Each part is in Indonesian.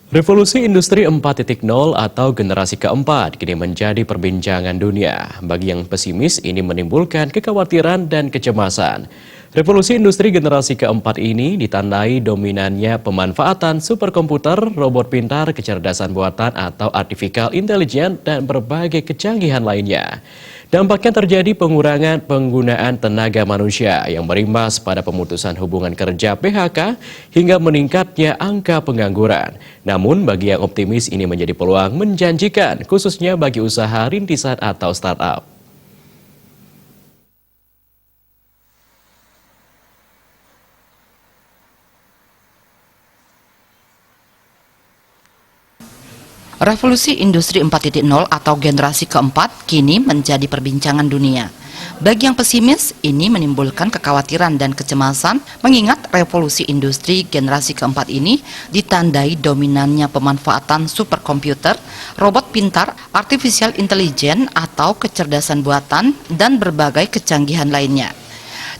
Revolusi Industri 4.0 atau generasi keempat kini menjadi perbincangan dunia. Bagi yang pesimis, ini menimbulkan kekhawatiran dan kecemasan. Revolusi industri generasi keempat ini ditandai dominannya pemanfaatan superkomputer, robot pintar, kecerdasan buatan atau artificial intelligence, dan berbagai kecanggihan lainnya. Dampaknya terjadi pengurangan penggunaan tenaga manusia yang berimbas pada pemutusan hubungan kerja PHK hingga meningkatnya angka pengangguran. Namun bagi yang optimis ini menjadi peluang menjanjikan khususnya bagi usaha rintisan atau startup. Revolusi Industri 4.0 atau generasi keempat kini menjadi perbincangan dunia. Bagi yang pesimis, ini menimbulkan kekhawatiran dan kecemasan mengingat revolusi industri generasi keempat ini ditandai dominannya pemanfaatan superkomputer, robot pintar, artificial intelligence atau kecerdasan buatan, dan berbagai kecanggihan lainnya.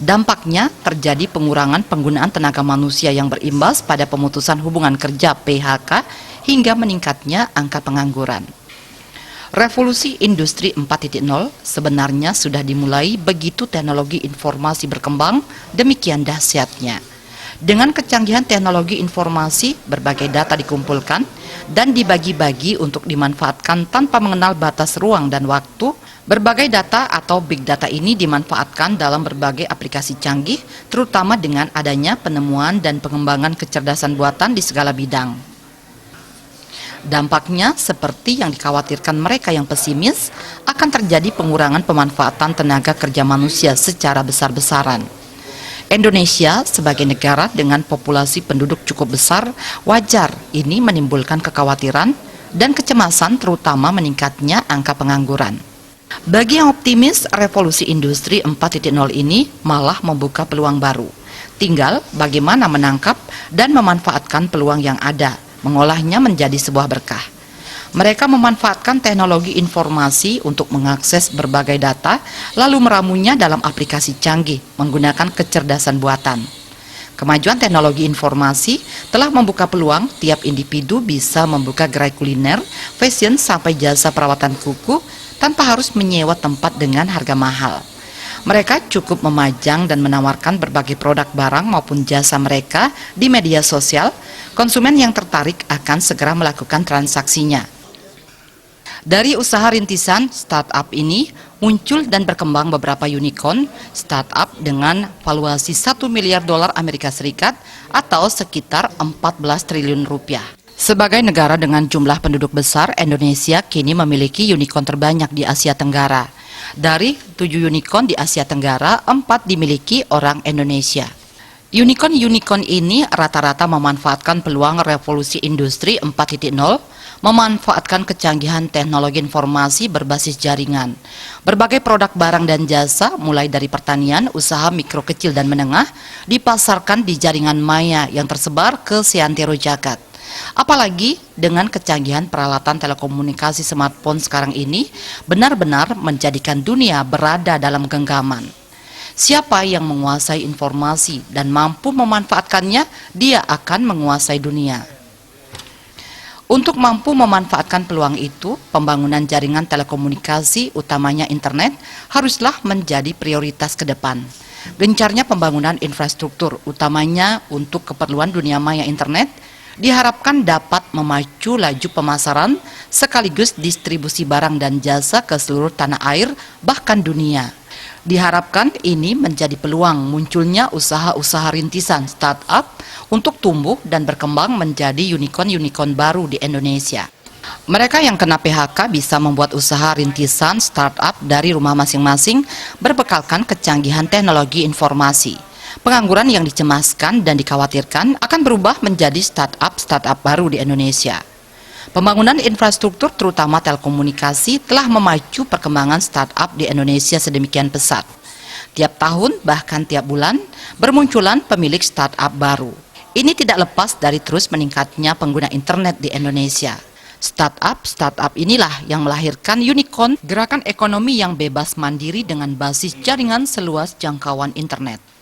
Dampaknya terjadi pengurangan penggunaan tenaga manusia yang berimbas pada pemutusan hubungan kerja PHK hingga meningkatnya angka pengangguran. Revolusi Industri 4.0 sebenarnya sudah dimulai begitu teknologi informasi berkembang, demikian dahsyatnya. Dengan kecanggihan teknologi informasi, berbagai data dikumpulkan dan dibagi-bagi untuk dimanfaatkan tanpa mengenal batas ruang dan waktu. Berbagai data atau big data ini dimanfaatkan dalam berbagai aplikasi canggih, terutama dengan adanya penemuan dan pengembangan kecerdasan buatan di segala bidang. Dampaknya, seperti yang dikhawatirkan mereka yang pesimis, akan terjadi pengurangan pemanfaatan tenaga kerja manusia secara besar-besaran. Indonesia sebagai negara dengan populasi penduduk cukup besar, wajar ini menimbulkan kekhawatiran dan kecemasan, terutama meningkatnya angka pengangguran. Bagi yang optimis, revolusi industri 4.0 ini malah membuka peluang baru. Tinggal bagaimana menangkap dan memanfaatkan peluang yang ada, mengolahnya menjadi sebuah berkah. Mereka memanfaatkan teknologi informasi untuk mengakses berbagai data, lalu meramunya dalam aplikasi canggih menggunakan kecerdasan buatan. Kemajuan teknologi informasi telah membuka peluang tiap individu bisa membuka gerai kuliner, fashion, sampai jasa perawatan kuku tanpa harus menyewa tempat dengan harga mahal. Mereka cukup memajang dan menawarkan berbagai produk barang maupun jasa mereka di media sosial. Konsumen yang tertarik akan segera melakukan transaksinya. Dari usaha rintisan startup ini muncul dan berkembang beberapa unicorn startup dengan valuasi 1 miliar dolar Amerika Serikat atau sekitar 14 triliun rupiah. Sebagai negara dengan jumlah penduduk besar, Indonesia kini memiliki unicorn terbanyak di Asia Tenggara. Dari 7 unicorn di Asia Tenggara, 4 dimiliki orang Indonesia. Unicorn ini rata-rata memanfaatkan peluang revolusi industri 4.0, memanfaatkan kecanggihan teknologi informasi berbasis jaringan. Berbagai produk barang dan jasa, mulai dari pertanian, usaha mikro kecil dan menengah, dipasarkan di jaringan maya yang tersebar ke seantero jagat. Apalagi dengan kecanggihan peralatan telekomunikasi smartphone sekarang ini benar-benar menjadikan dunia berada dalam genggaman. Siapa yang menguasai informasi dan mampu memanfaatkannya, dia akan menguasai dunia. Untuk mampu memanfaatkan peluang itu, pembangunan jaringan telekomunikasi, utamanya internet, haruslah menjadi prioritas ke depan. Gencarnya pembangunan infrastruktur, utamanya untuk keperluan dunia maya internet, diharapkan dapat memacu laju pemasaran sekaligus distribusi barang dan jasa ke seluruh tanah air, bahkan dunia. Diharapkan ini menjadi peluang munculnya usaha-usaha rintisan startup untuk tumbuh dan berkembang menjadi unicorn baru di Indonesia. Mereka yang kena PHK bisa membuat usaha rintisan startup dari rumah masing-masing berbekalkan kecanggihan teknologi informasi. Pengangguran yang dicemaskan dan dikhawatirkan akan berubah menjadi startup baru di Indonesia. Pembangunan infrastruktur terutama telekomunikasi telah memacu perkembangan startup di Indonesia sedemikian pesat. Tiap tahun bahkan tiap bulan bermunculan pemilik startup baru. Ini tidak lepas dari terus meningkatnya pengguna internet di Indonesia. Startup inilah yang melahirkan unicorn, gerakan ekonomi yang bebas mandiri dengan basis jaringan seluas jangkauan internet.